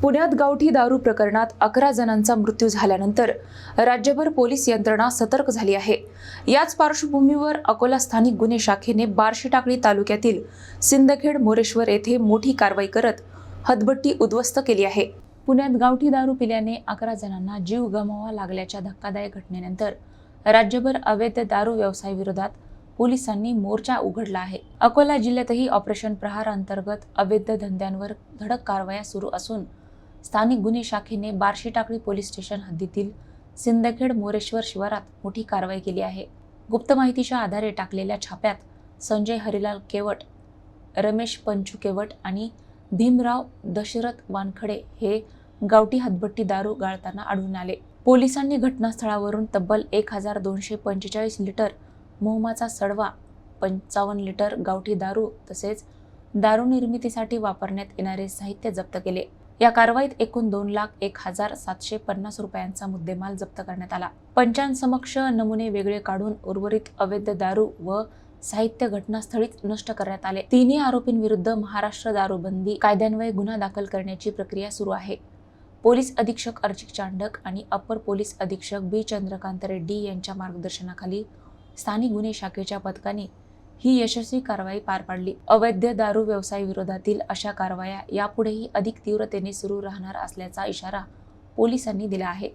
पुण्यात गावठी दारू प्रकरणात 11 जणांचा मृत्यू झाल्यानंतर राज्यभर पोलीस यंत्रणा सतर्क झाली आहे। याच पार्श्वभूमीवर अकोला स्थानिक गुन्हे शाखेने बार्शीटाकळी तालुक्यातील सिंदखेड मोरेश्वर येथे मोठी कारवाई करत हतबट्टी उद्ध्वस्त केली आहे। पुण्यात गावठी दारू पिल्याने 11 जणांना जीव गमवावा लागल्याच्या धक्कादायक घटनेनंतर राज्यभर अवैध दारू व्यवसायाविरोधात पोलिसांनी मोर्चा उघडला आहे। अकोला जिल्ह्यातही ऑपरेशन प्रहार अंतर्गत अवैध धंद्यांवर धडक कारवाया सुरू असून स्थानिक गुन्हे शाखेने बार्शीटाकळी पोलीस स्टेशन हद्दीतील सिंदखेड मोरेश्वर शिवारात मोठी कारवाई केली आहे। गुप्त माहितीच्या आधारे टाकलेल्या छाप्यात संजय हरिलाल केवट, रमेश पंचू केवट आणि भीमराव दशरथ वानखडे हे गावठी हतबट्टी दारू गाळताना आढळून आले। पोलिसांनी घटनास्थळावरून तब्बल 1245 लिटर मोहमाचा सडवा, 55 लिटर गावठी दारू तसेच दारू निर्मितीसाठी वापरण्यात येणारे साहित्य जप्त केले। या कारवाईत एकूण 2,01,750 रुपयांचा मुद्देमाल जप्त करण्यात आला। पंचांसमक्ष नमुने वेगळे काढून उर्वरित अवैध दारू व साहित्य घटनास्थळीच नष्ट करण्यात आले। तिन्ही आरोपींविरुद्ध महाराष्ट्र दारूबंदी कायद्यान्वये गुन्हा दाखल करण्याची प्रक्रिया सुरू आहे। पोलीस अधीक्षक अर्चिक चांडक आणि अपर पोलीस अधीक्षक बी चंद्रकांत रेड्डी यांच्या मार्गदर्शनाखाली स्थानिक गुन्हे शाखेच्या पथकाने ही यशस्वी कारवाई पार पाडली। अवैध दारू व्यवसायाविरोधातील अशा कारवाया यापुढेही अधिक तीव्रतेने सुरू राहणार असल्याचा इशारा पोलिसांनी दिला आहे।